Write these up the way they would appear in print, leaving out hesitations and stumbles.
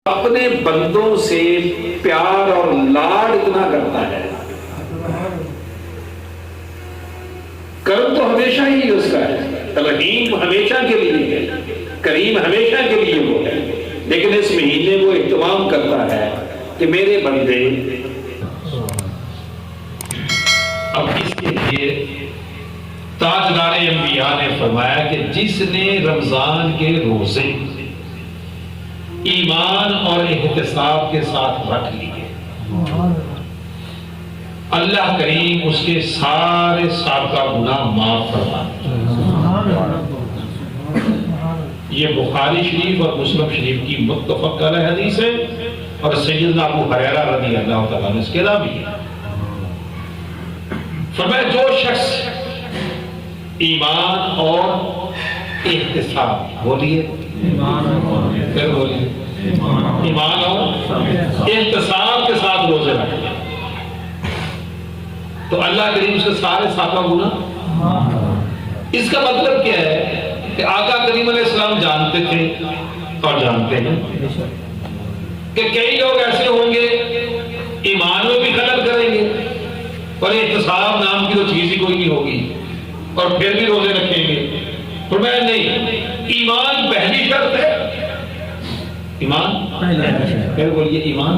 اپنے بندوں سے پیار اور لاڈ اتنا کرتا ہے، کرم تو ہمیشہ ہی اس کا ہے، رحیم ہمیشہ کے لیے ہے، کریم ہمیشہ کے لیے وہ ہے، لیکن اس مہینے وہ اہتمام کرتا ہے کہ میرے بندے اب اس کے لیے تاجدار انبیاء نے فرمایا کہ جس نے رمضان کے روزے ایمان اور احتساب کے ساتھ رکھ لیے، اللہ کریم اس کے سارے سابقہ گناہ معاف فرما دے۔ یہ بخاری شریف اور مسلم شریف کی متفق علیہ حدیث ہے، اور سیدنا ابو ہریرہ رضی اللہ تعالیٰ عنہ اس کے راوی ہے۔ فرمایا جو شخص ایمان اور احتساب، بولیے پھر بولیے، ایمان اور احتساب کے ساتھ روزے رکھتے ہیں تو اللہ کریم سے سارے سابقہ گناہ۔ اس کا مطلب کیا ہے کہ آقا کریم علیہ السلام جانتے تھے اور جانتے ہیں کہ کئی لوگ ایسے ہوں گے ایمان میں بھی خلل کریں گے اور احتساب نام کی تو چیز ہی کوئی نہیں ہوگی اور پھر بھی روزے رکھیں گے۔ فرمایا نہیں، ایمان پہلی شرط ہے، ایمان پھر بولیے ایمان،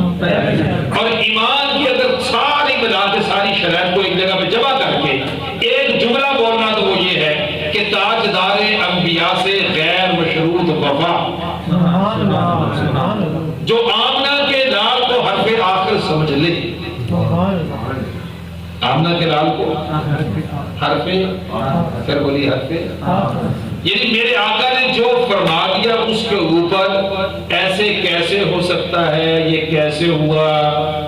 اور ایمان کی اگر ساری بنا کے ساری شرائط کو ایک جگہ پہ جمع کر کے ایک جملہ بولنا تو وہ یہ ہے کہ تاجدار انبیاء سے غیر مشروط وفا، جو آمنہ کے لال کو حرف آخر سمجھ لے، آمنہ کے لال کو حرف پھر بولیے حرف، یعنی میرے آقا نے جو فرما دیا اس کے اوپر ایسے کیسے ہو سکتا ہے، یہ کیسے ہوا،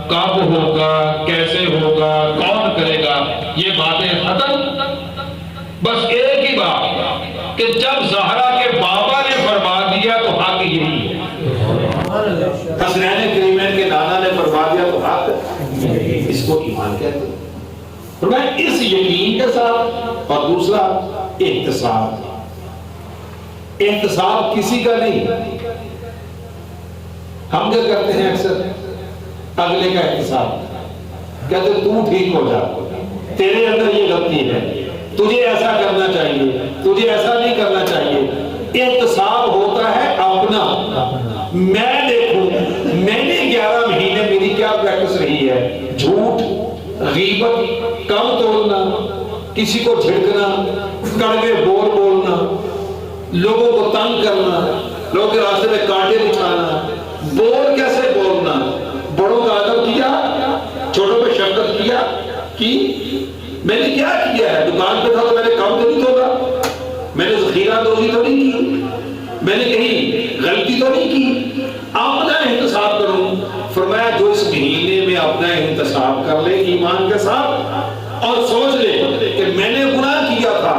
کب ہوگا، کیسے ہوگا، کون کرے گا، یہ باتیں ختم۔ بس ایک ہی بات کہ جب زہرا کے بابا نے فرما دیا تو حق یہی ہے، حسنین کریمین کے نانا نے فرما دیا تو حق، اس کو ایمان کہتے ہیں۔ فرمایا اس یقین کے ساتھ، اور دوسرا احتساب۔ احتساب کسی کا نہیں، ہم کیا کرتے ہیں اکثر اگلے کا احتساب، کہتے ہیں تو ٹھیک ہو جا، تیرے اندر یہ غلطی ہے، تجھے ایسا کرنا چاہیے، تجھے ایسا نہیں کرنا چاہیے۔ احتساب ہوتا ہے اپنا، میں دیکھوں میں نے 11 مہینے میری کیا پریکٹس رہی ہے، جھوٹ، غیبت، کم تولنا، کسی کو جھڑکنا، کڑوے بول بولنا، لوگوں کو تنگ کرنا، لوگوں کے راستے میں کانٹے بچھانا، بول کیسے بولنا، بڑوں کا ادب کیا، چھوٹوں پہ شفقت کیا، کی میں نے کیا کیا ہے، دکان پہ تھا تو میں نے کم تو نہیں تولا، میں نے ذخیرہ دوزی تو نہیں کی، میں نے کہیں غلطی تو نہیں کی، اپنا احتساب کروں۔ فرمایا جو اس مہینے میں اپنا احتساب کر لے ایمان کے ساتھ اور سوچ لے کہ میں نے گناہ کیا تھا،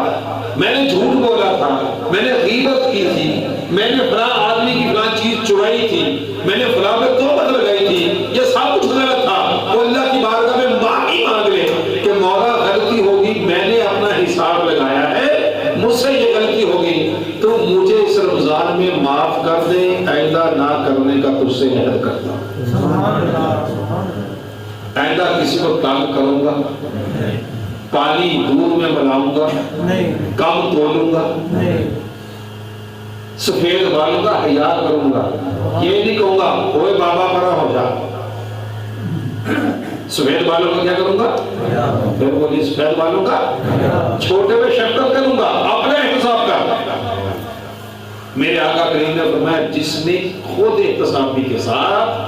میں نے جھوٹ بولا تھا، میں نے غیبت کی تھی، میں نے فلاں آدمی کی فلاں چیز چرائی تھی، میں نے فلاں میں توبت لگائی تھی، یہ سب کچھ غلط تھا، وہ اللہ کی بارگاہ میں معافی مانگ لے کہ مولا غلطی ہوگی، میں نے اپنا حساب لگایا ہے، مجھ سے یہ غلطی ہوگی، تو مجھے اس رمضان میں معاف کر دے، آئندہ نہ کرنے کا تجھ سے عہد کرتا ہوں۔ آئندہ کسی کو تنگ کروں گا، پانی دودھ میں ملاؤں گا، کم تولوں گا، سفید بالوں کا حیا کروں گا، یہ نہیں کہوں گا اوے بابا بڑا ہو جا، سفید بالوں کا کیا کروں گا، پھر بولیے سفید بالوں کا، چھوٹے میں شفقت کروں گا، اپنے احتساب کا۔ میرے آقا کریم نے فرمایا جس نے خود احتسابی کے ساتھ،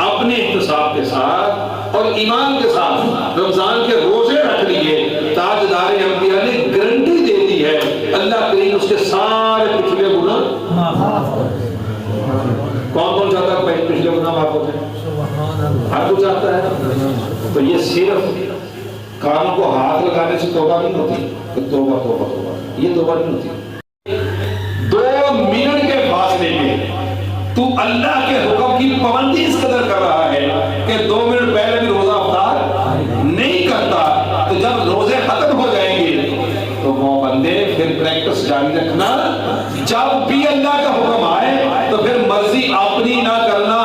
اپنے احتساب کے ساتھ اور ایمان کے ساتھ رمضان کے روزے رکھ لیے، تاجدار انبیاء نے گارنٹی دے دی ہے اللہ کریم اس کے سارے پچھلے گناہ۔ کون کون چاہتا ہے کہ پچھلے گناہ معاف ہو جائے؟ ہر کوئی چاہتا ہے۔ تو یہ صرف کانوں کو ہاتھ لگانے سے توبہ نہیں ہوتی، توبہ توبہ توبہ، یہ توبہ نہیں ہوتی۔ 2 منٹ کے فاصلے میں تو اللہ کے حکم کی پابندی اس قدر کر رہا ہے کہ 2 منٹ پہلے بھی روزہ افطار نہیں کرتا، تو جب روزے ختم ہو جائیں گے تو وہ بندے پھر پریکٹس جاری رکھنا، جب بھی اللہ کا حکم آئے تو پھر مرضی اپنی نہ کرنا،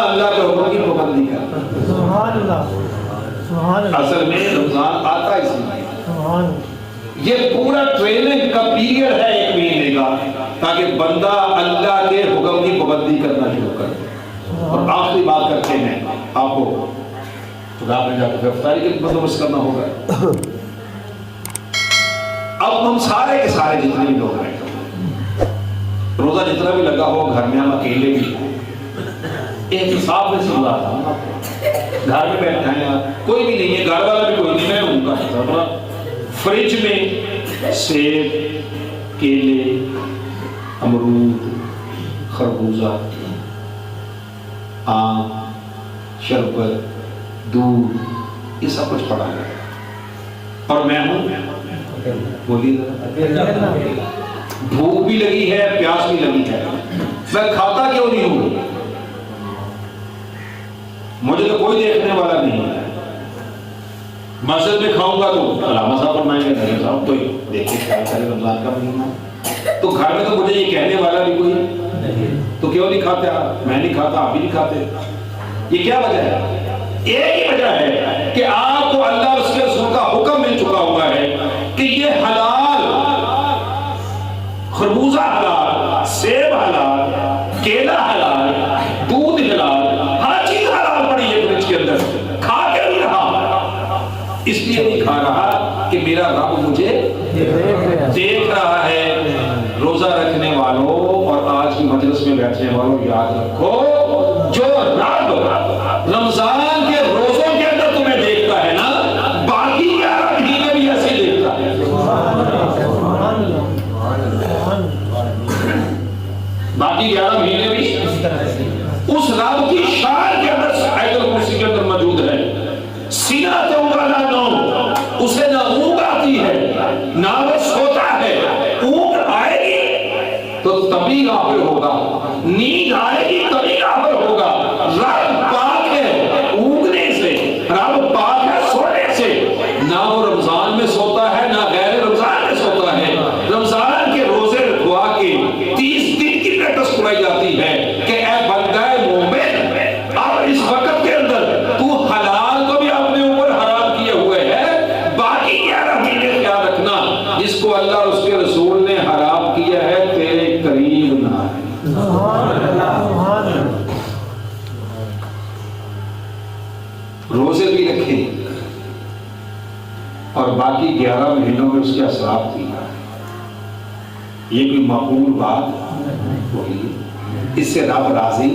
یہ پورا ٹریننگ کا پیریڈ ہے 1 مہینے کا، تاکہ بندہ اللہ کے حکم کی پابندی کرنا شروع کر دے۔ اور آخری بات کرتے ہیں، آپ کو خدا نے جا کے افطاری کے بندوبست کرنا ہوگا۔ اب ہم سارے کے سارے جتنے بھی لوگ ہیں، روزہ جتنا بھی لگا ہو، گھر میں ہم اکیلے بھی ہیں، احتساب میں سن رہا تھا، گھر میں بیٹھا ہے، کوئی بھی نہیں ہے، گھر والا بھی کوئی نہیں، میں ان کا حساب، فریج میں سیب، کیلے، امرود، خربوزہ، آم، شربت، دودھ، یہ سب کچھ پڑا ہے، اور میں ہوں، بولیے ذرا، بھوک بھی لگی ہے، پیاس بھی لگی ہے، میں کھاتا کیوں نہیں ہوں؟ مجھے تو کوئی دیکھنے والا نہیں ہے، مسجد میں کھاؤں گا تو علامہ صاحب فرمائیں گے نہیں صاحب تو دیکھیں خیال کرے رمضان کا مہینہ، تو گھر میں تو مجھے یہ کہنے والا بھی کوئی نہیں، تو کیوں نہیں کھاتے آپ؟ میں نہیں کھاتا، آپ بھی نہیں کھاتے، یہ کیا وجہ ہے؟ ایک ہی وجہ ہے کہ آپ کو اللہ اور اس کے رسول کا حکم مل چکا ہوا ہے کہ یہ حلال، خربوزہ حلال، سیب حلال، کیلا حلال، دودھ حلال، ہر چیز حلال پڑی ہے فریج کے اندر، کھا کے نہیں رہا، اس لیے نہیں کھا رہا کہ میرا رب مجھے دیکھ رہا ہے۔ روزہ رکھنے والوں اور آج کی مجلس میں بیٹھنے والوں یاد رکھو، جو رب رمضان کے روزوں کے اندر تمہیں دیکھتا ہے نا، باقی 11 مہینے بھی ایسے دیکھتا ہے۔ باقی 11 مہینے بھی اس رب کی شان کے اندر، آیت الکرسی کے اندر موجود ہے، سینہ ولا نوم، اسے نہ اونگ آتی ہے نہ وہ سوتا ہے، اونگ آئے گی تو تبھی غافل ہوگا، نیند آئے گی تبھی غافل ہوگا۔ رب پاک ہے اونگنے سے، رب پاک ہے سونے سے، نہ وہ رمضان میں سوتا ہے نہ غیر رمضان میں سوتا ہے۔ رمضان کے روزے رکھوا کے 30 دن کی پریکٹس کرائی جاتی ہے کہ اے بندہ مومن، اب اس وقت کے اندر تو حلال کو بھی اپنے اوپر حرام کیے ہوئے ہے، باقی 11 مہینے خیال رکھنا، جس کو اللہ اور اس کے رسول نے حرام کیا ہے تیرے قریب نہ آئے۔ روزے بھی رکھے اور باقی 11 مہینوں میں اس کے اثرات دی، یہ کوئی معقول بات ہوئی؟ اس سے رب راضی؟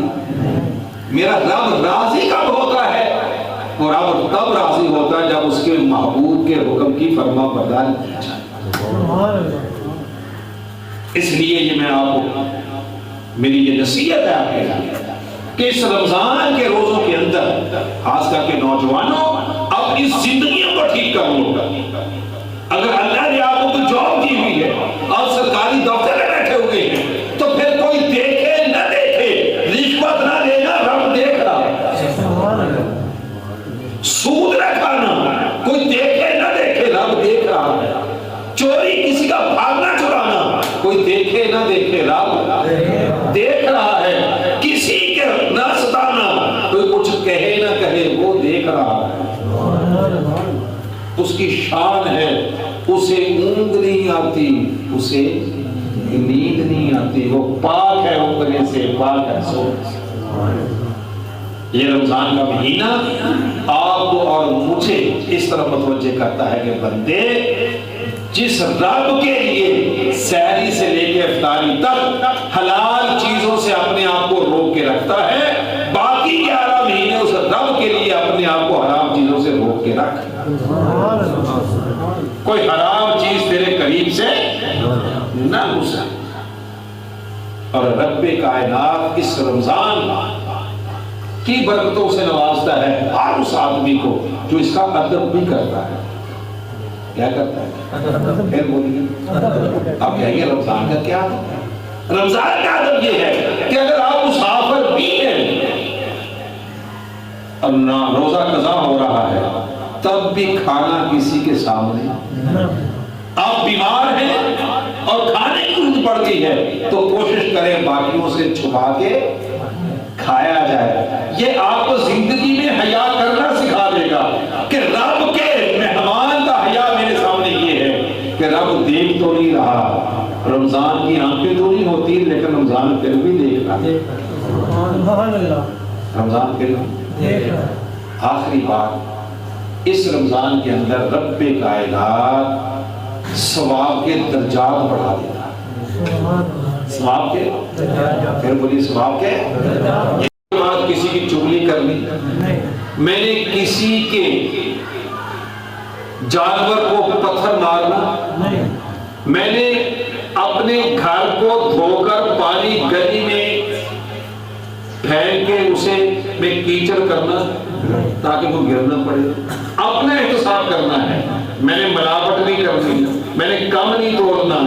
میرا رب راضی کب ہوتا ہے؟ وہ رب تب راضی ہوتا ہے جب اس کے محبوب کے حکم کی فرما برداری کی جائے۔ اس لیے یہ میں آپ کو، میری یہ نصیحت ہے آپ کے لیے کہ اس رمضان کے روزوں کے اندر، خاص کر کے نوجوانوں، اب اس زندگیوں کو ٹھیک کر لو۔ اگر اللہ نے آپ کو کوئی جاب دی ہوئی ہے اور سرکاری دفتر میں بیٹھے ہوئے ہیں تو پھر کوئی دیکھے نہ دیکھے، رشوت نہ لینا، رب دیکھ رہا ہے۔ سود نہ کھانا، کوئی دیکھے نہ دیکھے، رب دیکھ رہا ہے۔ چوری، کسی کا بھاگنا چرانا، کوئی دیکھے نہ دیکھے، رب دیکھ رہا ہے۔ کسی کے نہ ستانا، کوئی کچھ کہے نہ کہے، وہ دیکھ رہا ہے۔ اس کی شان ہے، اسے اونگ نہیں آتی، اسے نیند نہیں آتی، وہ پاک ہے اونگنے سے، پاک ہے سونے سے۔ یہ رمضان کا مہینہ آپ کو اور مجھے اس طرح متوجہ کرتا ہے کہ بندے، جس رب کے لیے سحری سے لے کے افطاری تک حلال چیزوں سے اپنے آپ کو روک کے رکھتا ہے، باقی 11 مہینے اس رب کے لیے اپنے آپ کو حرام چیزوں سے روک کے رکھ۔ کوئی حرام چیز تیرے قریب سے نہ گزرے۔ اور رب کائنات اس رمضان کی برکتوں سے نوازتا ہے ہر اس آدمی کو جو اس کا ادب بھی کرتا ہے۔ کیا کرتا ہے؟ پھر بولیے، آپ کہیں گے رمضان کا کیا ہے؟ رمضان کا ادب یہ ہے کہ اگر آپ مسافر بھی ہیں، اللہ روزہ قضا ہو رہا ہے، تب بھی کھانا کسی کے سامنے، آپ بیمار ہیں اور کھانے کی ضرورت پڑتی ہے تو کوشش کریں باقیوں سے چھپا کے کھایا جائے۔ یہ آپ کو زندگی میں حیا کرنا سکھا دے گا کہ رب کے مہمان کا حیا میرے سامنے یہ ہے کہ رب رمضان کے آخری بات، اس رمضان کے اندر رب کائنات ثواب کے درجات بڑھا دیتا ہے. ثواب کے، پھر بولیے ثواب کے. کسی کی چغلی کرنی، میں نے کسی کے جانور کو پتھر مارنا، میں نے اپنے گھر کو دھو کر پانی گلی میں پھینک کے اسے میں کیچڑ کرنا تاکہ وہ گر نہ پڑے. اپنا احتساب کرنا ہے. میں نے ملاوٹ نہیں کرنی، میں نے کم نہیں توڑنا،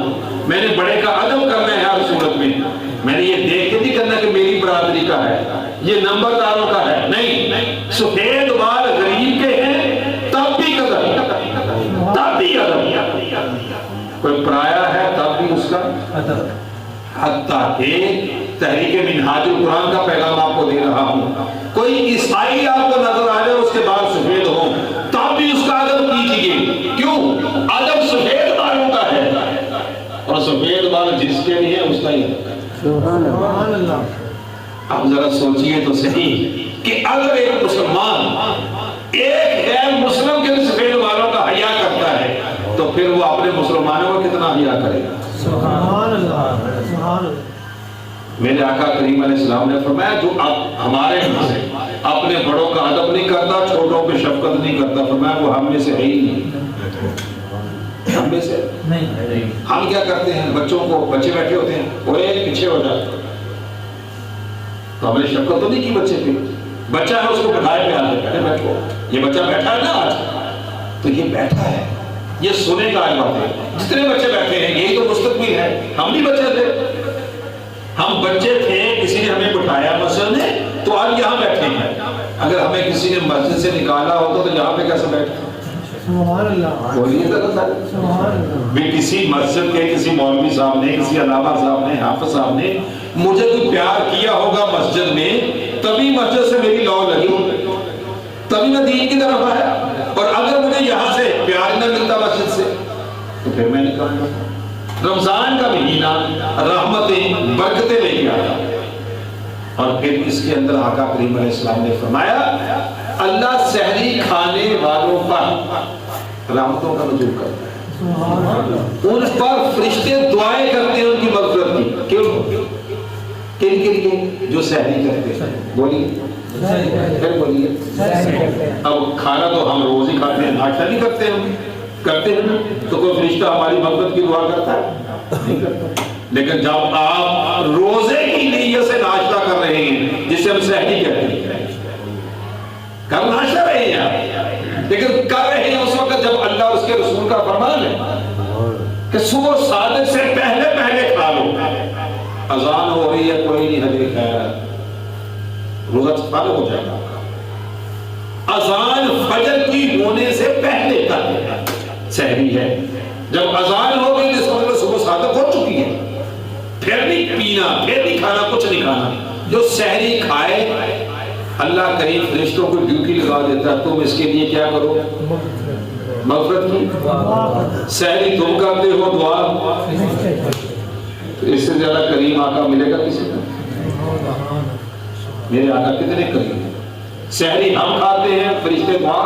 میں نے بڑے کا ادب کرنا ہے ہر صورت میں. میں نے یہ دیکھ کے نہیں کرنا کہ میری برادری کا ہے، یہ نمبرداروں کا ہے. نہیں، سفید بال غریب کے ہیں تب بھی قدر، تب بھی ادب. کوئی پرایا ہے تب بھی اس کا ادب. حتیٰ کہ تحریک منہاج القرآن کا پیغام آپ کو دے رہا ہوں، کوئی عیسائی آپ کو نظر آ جائے اس کے بال سفید ہوں تب بھی اس کا ادب کیجیے. کیوں؟ ادب سفید بالوں کا ہے، اور سفید بال جس کے بھی ہے اس کا ہی ادب. اب ذرا سوچئے تو صحیح کہ اگر ایک مسلمان ایک غیر مسلم کے سفید بالوں کا حیا کرتا ہے تو پھر وہ اپنے مسلمانوں کا کتنا حیا کرے گا. سبحان اللہ. میرے آقا کریم علیہ السلام نے فرمایا جو ہمارے میں سے اپنے بڑوں کا ادب نہیں کرتا، چھوٹوں پہ شفقت نہیں کرتا، فرمایا وہ ہم میں سے ہے ہی نہیں. ہم میں سے نہیں. ہم کیا کرتے ہیں؟ بچوں کو، بچے بیٹھے ہوتے ہیں وہ ایک پیچھے ہو جاتے، تو ہم نے شفقت تو نہیں کی بچے پہ. بچہ ہے اس کو بٹھائے پہ آتے کہتے بیٹھو، یہ بچہ بیٹھا ہے نا آج، تو یہ بیٹھا ہے، یہ سونے کا آج بات ہے. جتنے بچے بیٹھے ہیں یہی تو مستقبل ہے. ہم نہیں بچے تھے، ہم بچے تھے، کسی نے ہمیں بٹھایا مسجد میں تو آج یہاں بیٹھے ہیں. اگر ہمیں کسی نے مسجد سے نکالا ہوتا تو یہاں پہ کیسے بیٹھے؟ کسی مسجد کے کسی مولوی صاحب نے، کسی علامہ صاحب نے، حافظ صاحب نے مجھے کوئی پیار کیا ہوگا مسجد میں، تبھی مسجد سے میری لو لگی، تبھی میں دین کی طرف آیا. اور اگر مجھے یہاں سے پیار نہ ملتا مسجد سے تو پھر میں نکال گا. رمضان کا مہینہ رحمتیں، برکتیں لے کے آیا. اور پھر اس کے اندر آقا کریم علیہ السلام نے فرمایا اللہ سحری کھانے والوں پر رحمتوں کا نزول کرتا ہے. ان پر فرشتے دعائیں کرتے ہیں ان کی مغفرت کی. کیوں؟ کن کے لیے؟ جو سحری کرتے ہیں. بولیے، پھر بولیے. اب کھانا تو ہم روز ہی کھاتے ہیں، ناشتہ نہیں کرتے ہم، کرتے ہیں تو کوئی فرشتہ ہماری مغفرت کی دعا کرتا ہے؟ نہیں کرتا. لیکن جب آپ روزے کی نیت سے ناشتہ کر رہے ہیں جسے ہم سحری کہتے ہیں، کر ناشتہ رہے ہیں آپ، لیکن کر رہے ہیں اس وقت جب اللہ اس کے رسول کا فرمان ہے کہ صبح صادق سے پہلے پہلے کھا لو. اذان ہو رہی ہے، کوئی نہیں حجر خیر، روزہ فارغ ہو جائے گا. اذان فجر کی ہونے سے پہلے تک سحری ہے. جب اذان ہو گئی جس وقت صبح صادق ہو چکی ہے، پھر نہیں پینا، پھر نہیں کھانا، کچھ نہیں کھانا. جو سحری کھائے اللہ کریم فرشتوں کو ڈیوٹی لگا دیتا ہے، تم اس کے لیے کیا کرو؟ مغفرت کی. سحری تم کرتے ہو دعا، اس سے زیادہ کریم آقا ملے گا کسی کو؟ میرے آقا کتنے کریم ہیں. سحری ہم کھاتے ہیں، فرشتے دعا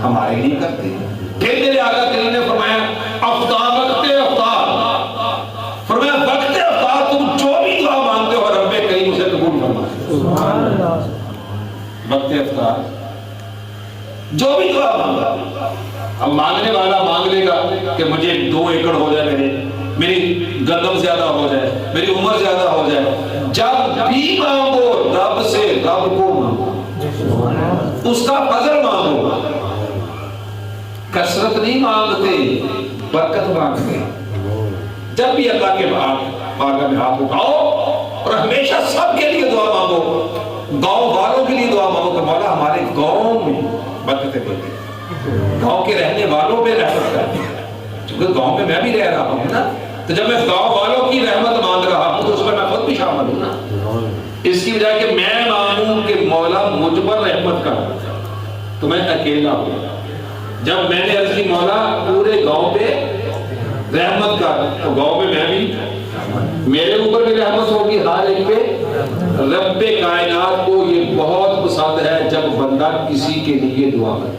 ہمارے لیے کرتے ہیں. پھر میرے آقا کریم نے فرمایا افطار، وقت افطار، فرمایا وقت افطار تم جو بھی دعا مانگتے ہو رب کریم اسے قبول فرمائے. وقت افطار جو بھی دعا مانگا. اب مانگنے والا مانگ لے گا کہ مجھے 2 ایکڑ ہو جائے، میری گندم زیادہ ہو جائے، میری عمر زیادہ ہو جائے. جب بھی مانگو رب سے رب کو مانگو، اس کا فضل مانگو. کثرت نہیں مانگتے، برکت مانگتے. جب بھی اللہ کے بارگاہ میں ہاتھ اٹھاؤ اور ہمیشہ سب کے لیے دعا مانگو. گاؤں والوں کے لیے دعا مانگو کہ مولا ہمارے گاؤں میں برکتیں دے دے، گاؤں کے رہنے والوں پہ رحمت کر دے. کیونکہ گاؤں میں بھی رہ رہا ہوں نا، تو جب میں گاؤں والوں کی رحمت مانگ رہا ہوں تو اس میں خود بھی شامل ہوں نا. اس کی وجہ کہ میں مانگوں کہ مولا مجھ پر رحمت کر، تو میں اکیلا ہوں. جب میں نے عرض کی مولا پورے گاؤں پہ رحمت کر، تو گاؤں میں بھی میرے اوپر بھی رحمت ہوگی، ہر ایک پہ رب کائنات کو یہ بہت پسند ہے جب بندہ کسی کے لیے دعا کرے،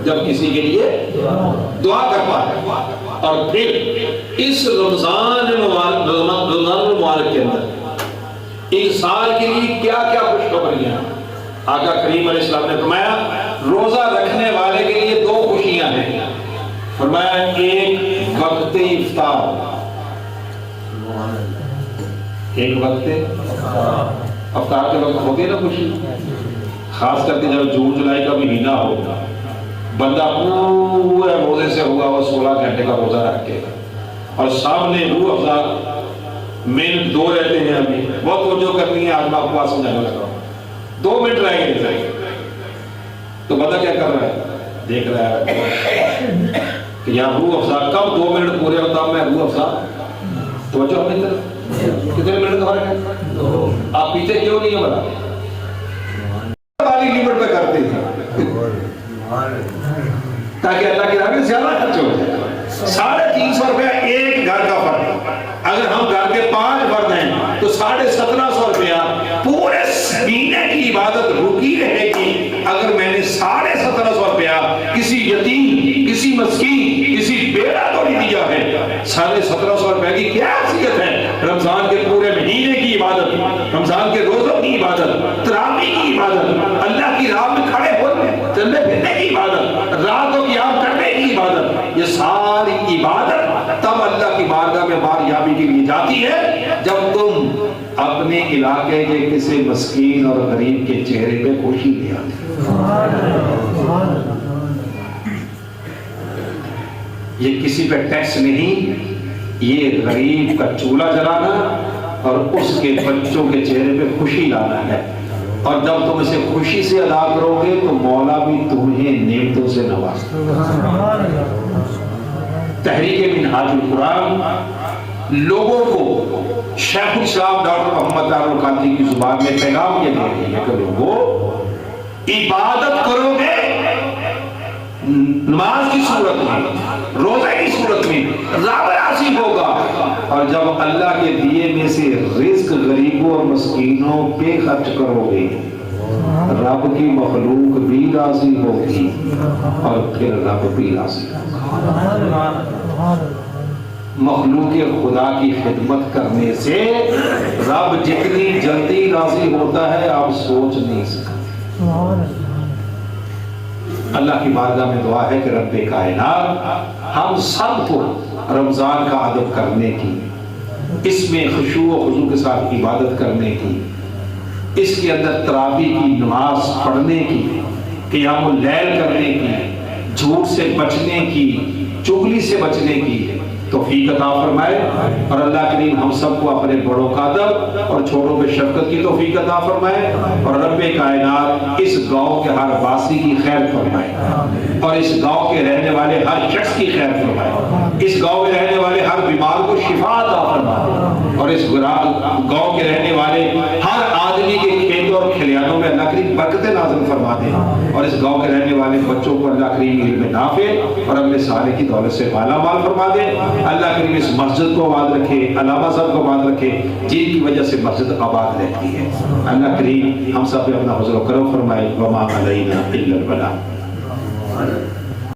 جب کسی کے لیے دعا کرتا ہے۔ اور پھر اس رمضان المبارک کے اندر ایک سال کے لیے کیا کیا خوشخبریاں ہیں۔ آقا کریم علیہ السلام نے فرمایا روزہ رکھنے والے کے لیے دو خوشیاں ہیں، فرمایا ایک وقت افطار، ایک وقت افطار کے وقت ہوتی ہے نا خوشی، خاص کر کے جب جون جولائی کا مہینہ ہو، بندہ پورے روزے سے ہوا وہ 16 گھنٹے کا روزہ رکھ کے، اور سامنے روح افزا منٹ 2 رہتے ہیں، ابھی بہت توجہ کرنی ہے، آج میں آپ کو بات سمجھانے لگا ہوں، 2 منٹ رہ گئے تو بندہ کیا کر رہا ہے، دیکھ رہا ہے کہ یہاں روح افزا کب 2 منٹ پورے ہوتا، میں روح افزا توجہ اپنی طرف، کتنے منٹ کا فرق ہے، آپ پیچھے کیوں نہیں ہو رہا، والی لیمٹ پہ کرتے ہیں تاکہ اللہ کی راہ میں زیادہ خرچ ہو جائے۔ 350 روپیہ ایک گھر کا فرد، اگر ہم گھر کے 5 فرد ہیں تو 1750 روپیہ پورے مہینے کی عبادت رکی رہے گی اگر میں نے 1750 روپیہ کسی یتیم، کسی مسکین، کسی بیڑا کو نہیں دیا ہے۔ 1750 روپیہ کی کیا حیثیت ہے رمضان کے پورے مہینے کی عبادت، رمضان کے روزوں کی عبادت، تراویح کی عبادت، اللہ کی راہ میں کھڑے ہونے چلنے پھرنے کی عبادت، راتوں کی قیام کرنے کی عبادت، یہ ساری عبادت تب اللہ کی بارگاہ میں باریابی کے لیے جاتی ہے جب تم اپنے علاقے کے کسی مسکین اور غریب کے چہرے پہ خوشی لے آتے۔ یہ کسی پہ ٹیکس نہیں، یہ غریب کا چولہا جلانا اور اس کے بچوں کے چہرے پہ خوشی لانا ہے، اور جب تم اسے خوشی سے ادا کرو گے تو مولا بھی تمہیں نعمتوں سے نوازے۔ تحریک منہاج القرآن لوگوں کو شیخ الاسلام ڈاکٹر محمد طاہر القادری کی زبان میں پیغام یہ دے رہی ہے کہ لوگوں عبادت کرو گے نماز کی صورت میں، روزے کی صورت میں، رب راضی ہوگا، اور جب اللہ کے دیے میں سے رزق غریبوں اور مسکینوں پہ خرچ کرو گے رب کی مخلوق بھی راضی ہوگی اور پھر رب بھی راضی ہوگا۔ مخلوق خدا کی خدمت کرنے سے رب جتنی جلدی راضی ہوتا ہے آپ سوچ نہیں سکتے۔ اللہ کی بارگاہ میں دعا ہے کہ رب کائنات ہم سب کو رمضان کا ادب کرنے کی، اس میں خشوع و خضوع کے ساتھ عبادت کرنے کی، اس کے اندر تراویح کی نماز پڑھنے کی، قیام اللیل کرنے کی، جھوٹ سے بچنے کی، چغلی سے بچنے کی توفیق عطا فرمائے، اور اللہ کریم ہم سب کو اپنے بڑوں کا ادب اور چھوٹوں پہ شفقت کی توفیق عطا فرمائے، اور رب کائنات اس گاؤں کے ہر واسی کی خیر فرمائے، اور اس گاؤں کے رہنے والے ہر شخص کی خیر فرمائے، اس گاؤں میں رہنے والے ہر بیمار کو شفا عطا فرمائے، اور اس گاؤں کے رہنے والے ہر آدمی کے کھیتوں اور کھلیانوں میں اللہ کریم برکت نازل فرما دے، اور اس گاؤں کے رہنے والے بچوں کو اللہ کریم علم نافع اور اپنے سارے کی دولت سے مالا مال فرما دے۔ اللہ کریم اس مسجد کو آباد رکھے، علامہ صاحب کو آباد رکھے جن کی وجہ سے مسجد آباد رہتی ہے۔ اللہ کریم ہم سب پہ اپنا فضل و کرم فرمائے، وما علینا الا البلاغ۔